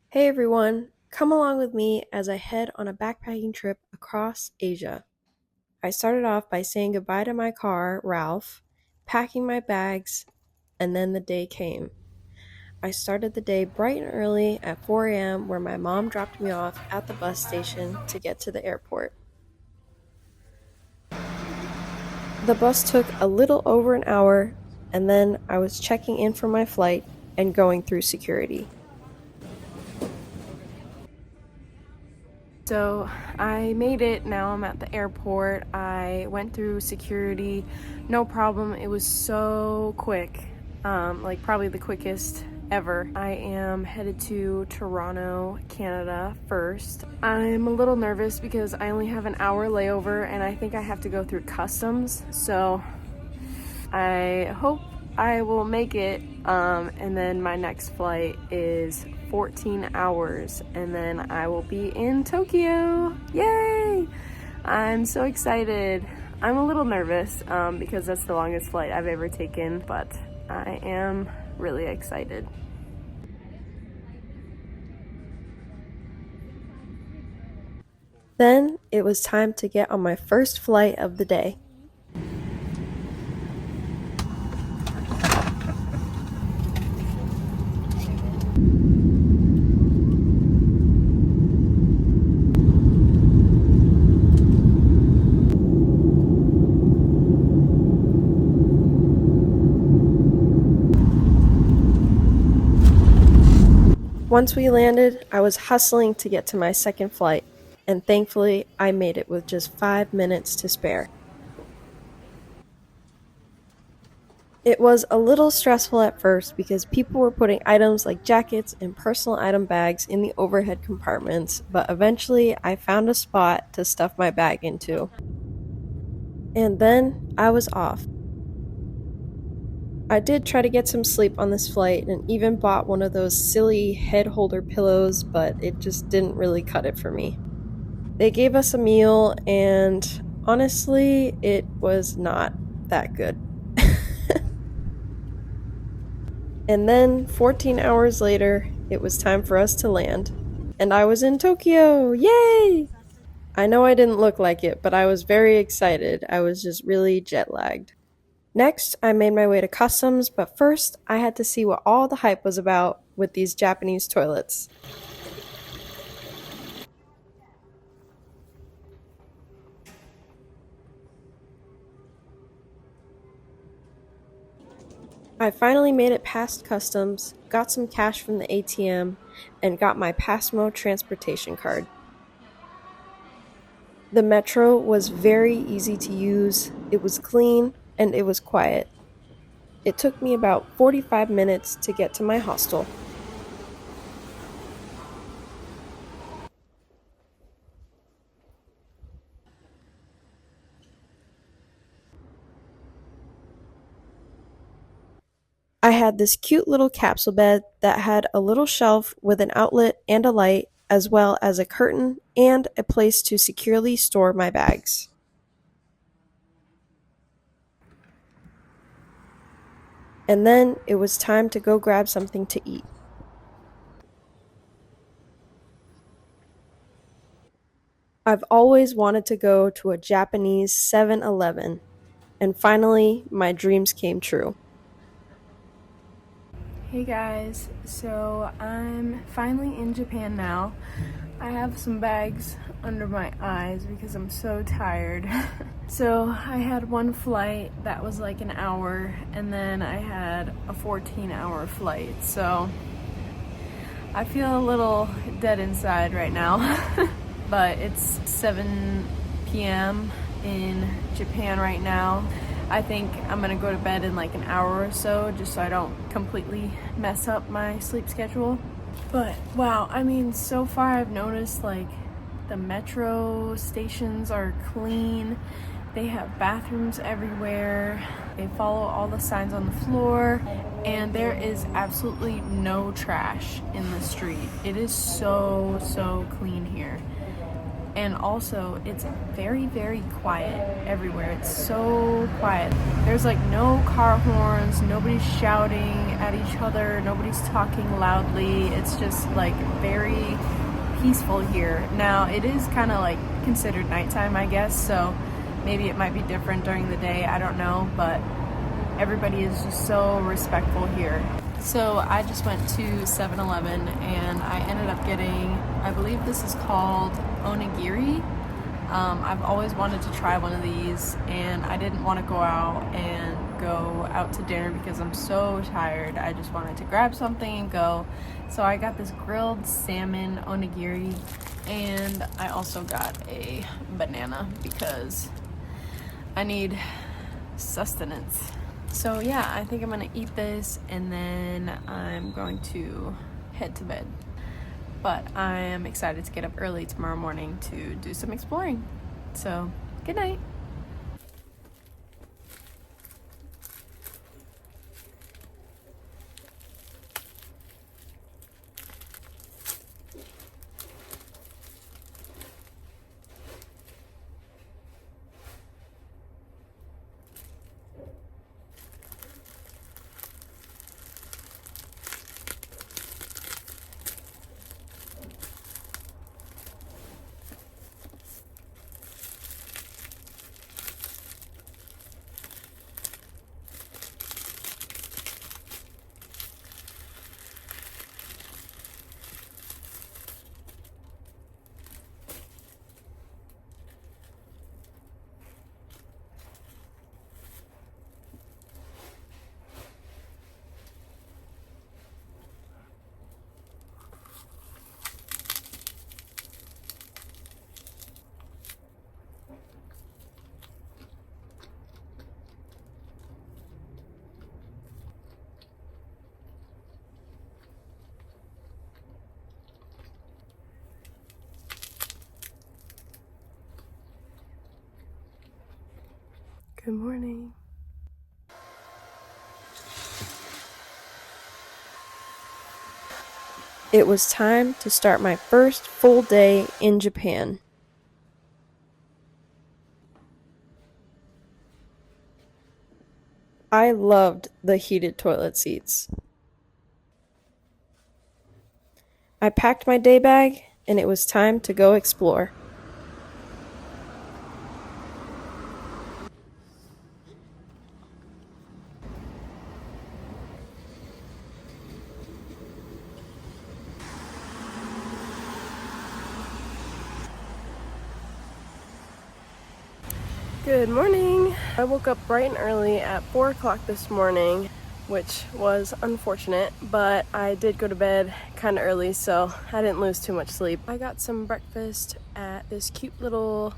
Hey everyone, come along with me as I head on a backpacking trip across Asia. I started off by saying goodbye to my car, Ralph, packing my bags, and then the day came. I started the day bright and early at 4 a.m., where my mom dropped me off at the bus station to get to the airport. The bus took a little over an hour, and then I was checking in for my flight and going through security. So I made it. Now I'm at the airport. I went through security, no problem. It was so quick, like probably the quickest ever. I am headed to Toronto, Canada first. I'm a little nervous because I only have an hour layover and I think I have to go through customs. So I hope I will make it, and then my next flight is 14 hours, and then I will be in Tokyo. Yay! I'm so excited. I'm a little nervous because that's the longest flight I've ever taken, but I am really excited. Then it was time to get on my first flight of the day. Once we landed, I was hustling to get to my second flight, and thankfully I made it with just 5 minutes to spare. It was a little stressful at first because people were putting items like jackets and personal item bags in the overhead compartments, but eventually I found a spot to stuff my bag into. And then I was off. I did try to get some sleep on this flight and even bought one of those silly head holder pillows, but it just didn't really cut it for me. They gave us a meal, and honestly, it was not that good. And then, 14 hours later, it was time for us to land. And I was in Tokyo! Yay! I know I didn't look like it, but I was very excited. I was just really jet lagged. Next, I made my way to customs, but first, I had to see what all the hype was about with these Japanese toilets. I finally made it past customs, got some cash from the ATM, and got my Passmo transportation card. The metro was very easy to use, it was clean, and it was quiet. It took me about 45 minutes to get to my hostel. I had this cute little capsule bed that had a little shelf with an outlet and a light, as well as a curtain and a place to securely store my bags. And then it was time to go grab something to eat. I've always wanted to go to a Japanese 7-Eleven, and finally my dreams came true. Hey guys, so I'm finally in Japan now. I have some bags under my eyes because I'm so tired. So I had one flight that was like an hour, and then I had a 14-hour flight. So I feel a little dead inside right now. But it's 7 p.m. in Japan right now. I think I'm gonna go to bed in like an hour or so just so I don't completely mess up my sleep schedule. But wow, I mean, so far I've noticed like the metro stations are clean. They have bathrooms everywhere. They follow all the signs on the floor, and there is absolutely no trash in the street. It is so clean here. And also, it's very, very quiet everywhere. It's so quiet. There's like no car horns, nobody's shouting at each other, nobody's talking loudly. It's just like very peaceful here. Now, it is kind of like considered nighttime, I guess, so maybe it might be different during the day, I don't know, but everybody is just so respectful here. So I just went to 7-Eleven and I ended up getting, I believe this is called onigiri. I've always wanted to try one of these, and I didn't want to go out to dinner because I'm so tired. I just wanted to grab something and go. So I got this grilled salmon onigiri, and I also got a banana because I need sustenance. So yeah, I think I'm gonna eat this and then I'm going to head to bed. But I am excited to get up early tomorrow morning to do some exploring. So, good night. Good morning. It was time to start my first full day in Japan. I loved the heated toilet seats. I packed my day bag and it was time to go explore. Good morning! I woke up bright and early at 4 o'clock this morning, which was unfortunate, but I did go to bed kind of early, so I didn't lose too much sleep. I got some breakfast at this cute little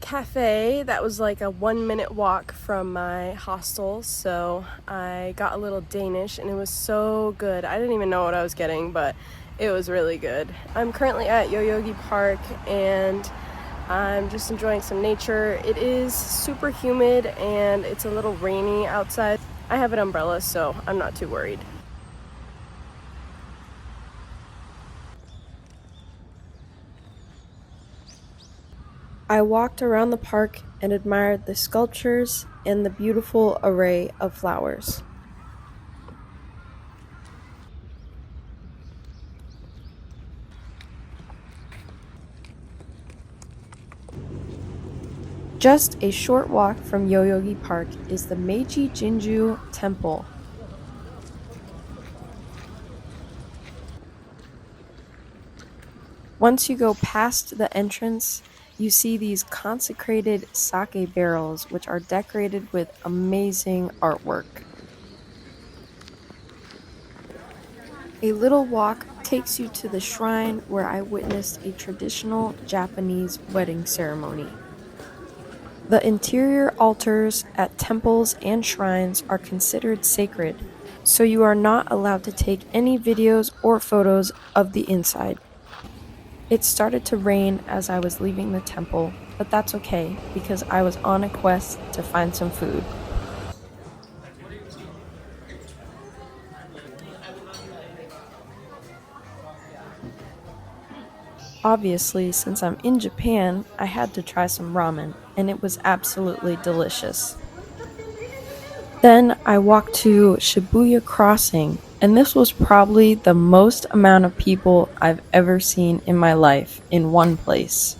cafe that was like a 1-minute walk from my hostel, so I got a little Danish and it was so good. I didn't even know what I was getting, but it was really good. I'm currently at Yoyogi Park and I'm just enjoying some nature. It is super humid and it's a little rainy outside. I have an umbrella, so I'm not too worried. I walked around the park and admired the sculptures and the beautiful array of flowers. Just a short walk from Yoyogi Park is the Meiji Jinju Temple. Once you go past the entrance, you see these consecrated sake barrels, which are decorated with amazing artwork. A little walk takes you to the shrine where I witnessed a traditional Japanese wedding ceremony. The interior altars at temples and shrines are considered sacred, so you are not allowed to take any videos or photos of the inside. It started to rain as I was leaving the temple, but that's okay because I was on a quest to find some food. Obviously, since I'm in Japan, I had to try some ramen, and it was absolutely delicious. Then I walked to Shibuya Crossing, and this was probably the most amount of people I've ever seen in my life in one place.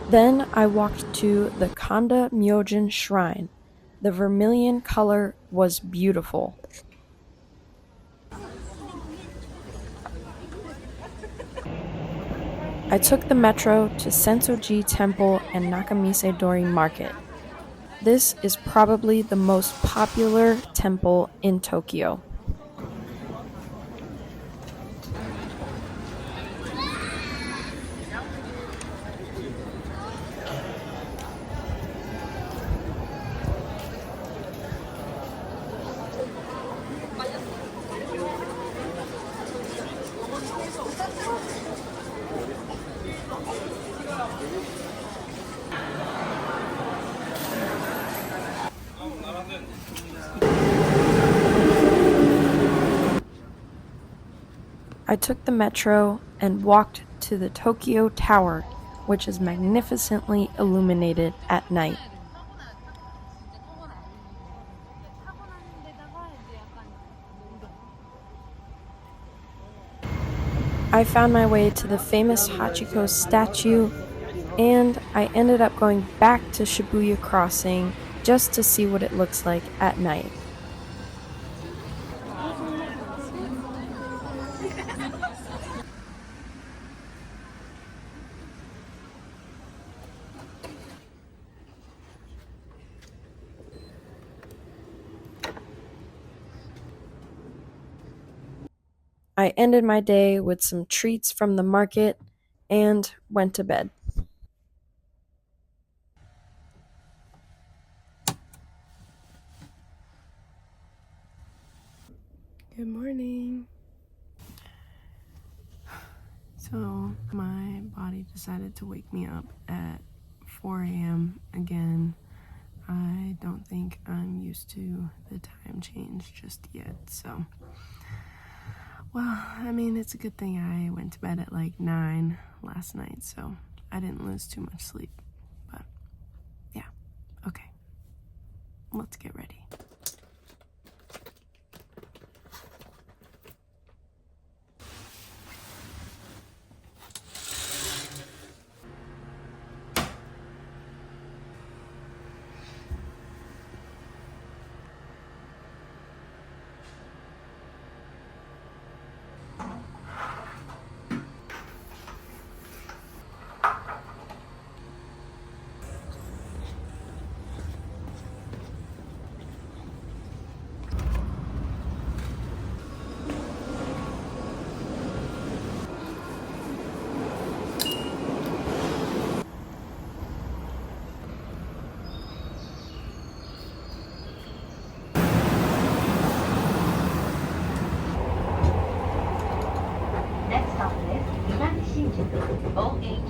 Then I walked to the Kanda Myojin Shrine. The vermilion color was beautiful. I took the metro to Sensoji Temple and Nakamise Dori Market. This is probably the most popular temple in Tokyo. I took the metro and walked to the Tokyo Tower, which is magnificently illuminated at night. I found my way to the famous Hachiko statue, and I ended up going back to Shibuya Crossing just to see what it looks like at night. I ended my day with some treats from the market and went to bed. Good morning. So my body decided to wake me up at 4 a.m. again. I don't think I'm used to the time change just yet, so. Well, I mean, it's a good thing I went to bed at like 9 last night, so I didn't lose too much sleep. But yeah, okay. Let's get ready. Next stop is Inari Shinjuku, OH2.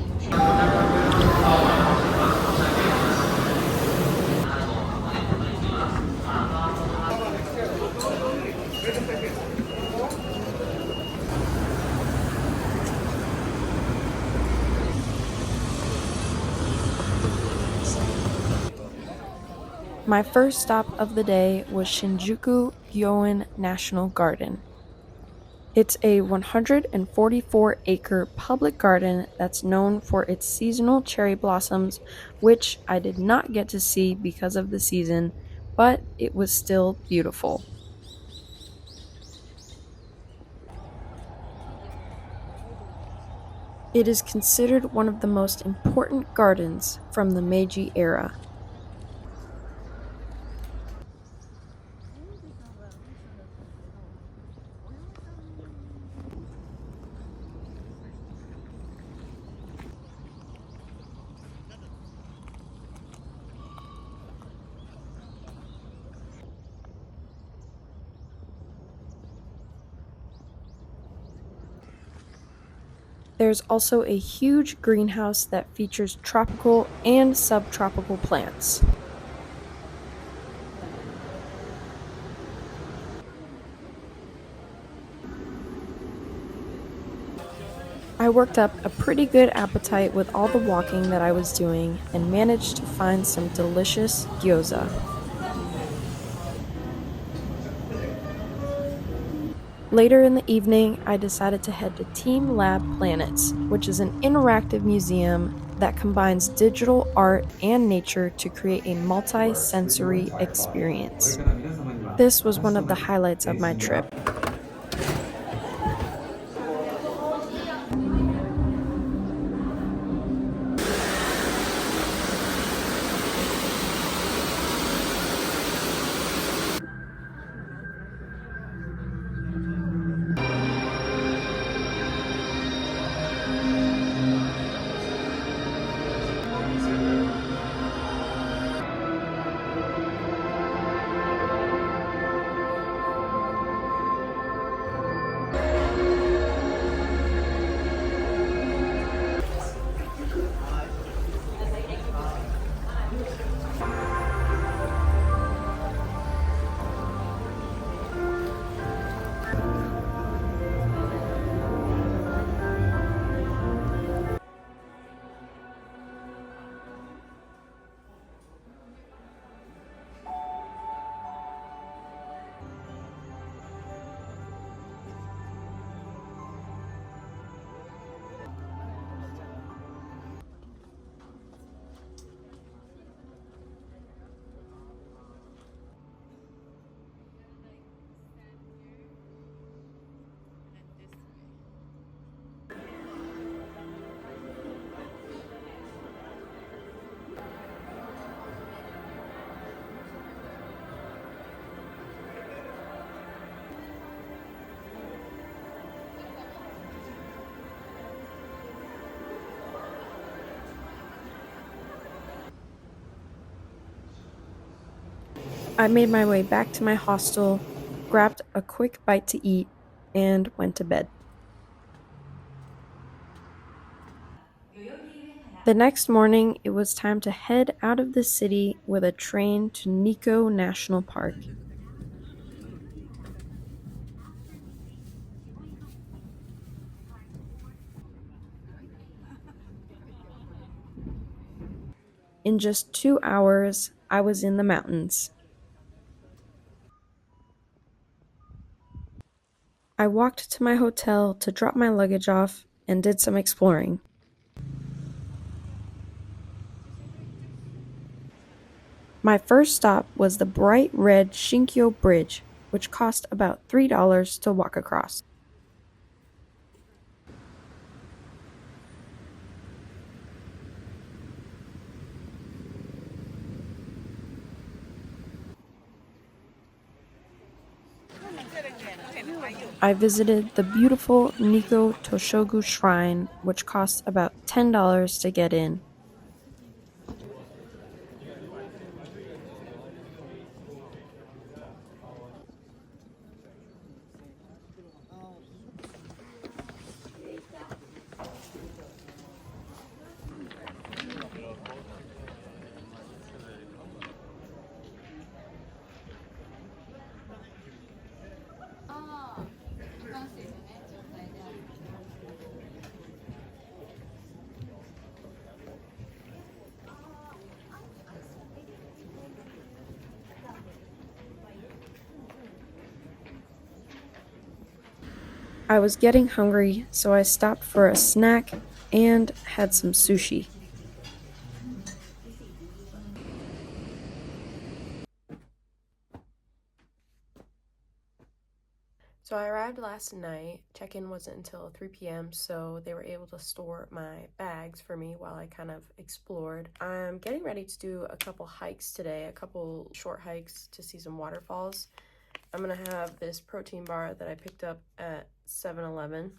My first stop of the day was Shinjuku Gyoen National Garden. It's a 144-acre public garden that's known for its seasonal cherry blossoms, which I did not get to see because of the season, but it was still beautiful. It is considered one of the most important gardens from the Meiji era. There's also a huge greenhouse that features tropical and subtropical plants. I worked up a pretty good appetite with all the walking that I was doing and managed to find some delicious gyoza. Later in the evening, I decided to head to Team Lab Planets, which is an interactive museum that combines digital art and nature to create a multi-sensory experience. This was one of the highlights of my trip. I made my way back to my hostel, grabbed a quick bite to eat, and went to bed. The next morning, it was time to head out of the city with a train to Nikko National Park. In just 2 hours, I was in the mountains. I walked to my hotel to drop my luggage off and did some exploring. My first stop was the bright red Shinkyo Bridge, which cost about $3 to walk across. I visited the beautiful Nikko Toshogu Shrine, which cost about $10 to get in. I was getting hungry, so I stopped for a snack and had some sushi. So I arrived last night. Check-in wasn't until 3 p.m., so they were able to store my bags for me while I kind of explored. I'm getting ready to do a couple hikes today, a couple short hikes to see some waterfalls. I'm gonna have this protein bar that I picked up at 7-Eleven,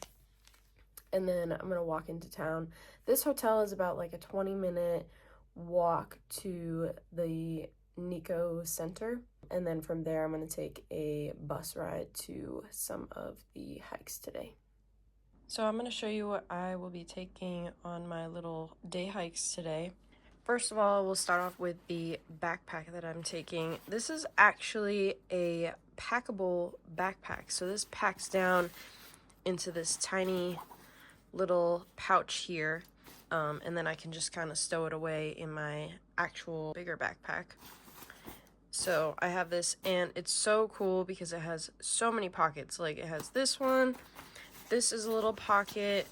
and then I'm gonna walk into town. This hotel is about like a 20-minute walk to the Nikko Center, and then from there I'm going to take a bus ride to some of the hikes today. So I'm going to show you what I will be taking on my little day hikes today. First of all, we'll start off with the backpack that I'm taking. This is actually a packable backpack, so this packs down into this tiny little pouch here, and then I can just kind of stow it away in my actual bigger backpack. So I have this, and it's so cool because it has so many pockets. Like, it has this one, this is a little pocket,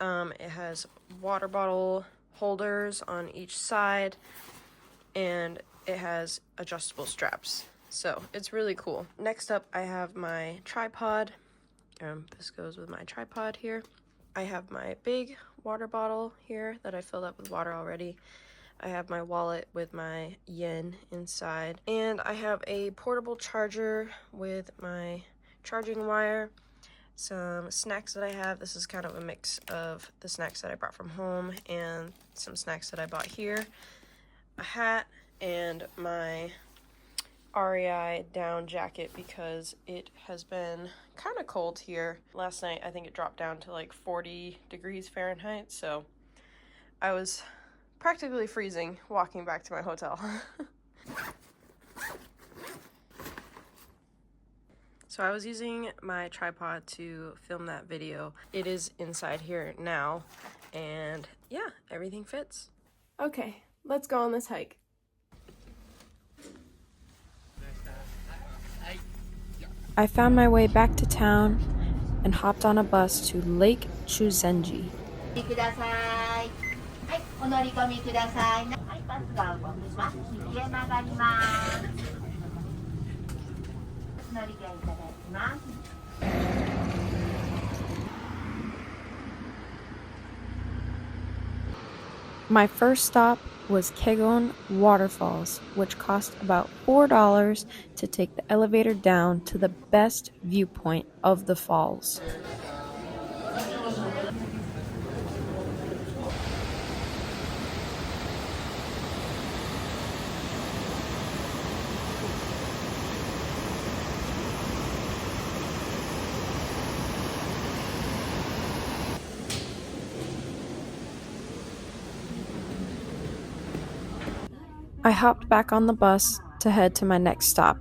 it has water bottle holders on each side, and it has adjustable straps. So it's really cool. Next up, I have my tripod. This goes with my tripod here. I have my big water bottle here that I filled up with water already. I have my wallet with my yen inside, and I have a portable charger with my charging wire, some snacks that I have. This is kind of a mix of the snacks that I brought from home and some snacks that I bought here, a hat, and my REI down jacket because it has been kind of cold here. Last night I think it dropped down to like 40 degrees Fahrenheit, so I was practically freezing walking back to my hotel. So I was using my tripod to film that video. It is inside here now, and yeah, everything fits. Okay, let's go on this hike. I found my way back to town and hopped on a bus to Lake Chuzenji. ください。はい、お乗り込みください。はい、バスが動きます。右へ曲がります。乗り換えいただきます。My first stop was Kegon Waterfalls, which cost about $4 to take the elevator down to the best viewpoint of the falls. I hopped back on the bus to head to my next stop.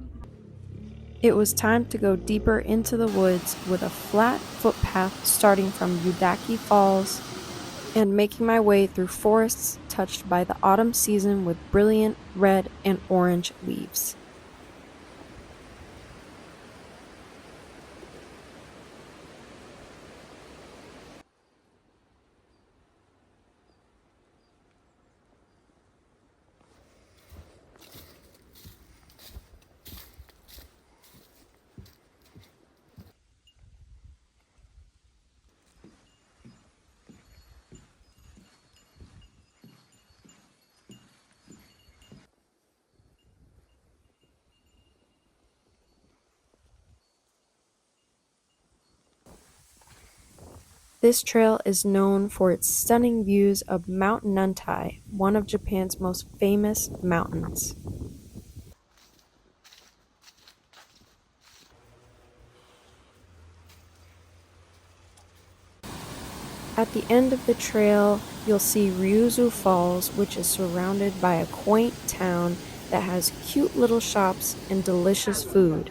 It was time to go deeper into the woods with a flat footpath starting from Yudaki Falls and making my way through forests touched by the autumn season with brilliant red and orange leaves. This trail is known for its stunning views of Mount Nantai, one of Japan's most famous mountains. At the end of the trail, you'll see Ryuzu Falls, which is surrounded by a quaint town that has cute little shops and delicious food.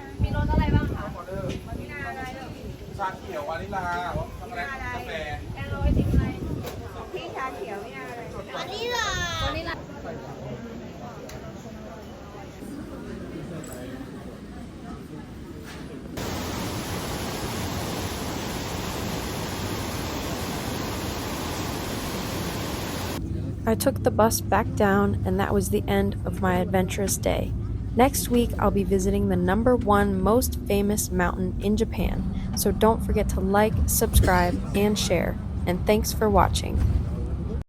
I took the bus back down, and that was the end of my adventurous day. Next week, I'll be visiting the #1 most famous mountain in Japan, so don't forget to like, subscribe, and share. And thanks for watching.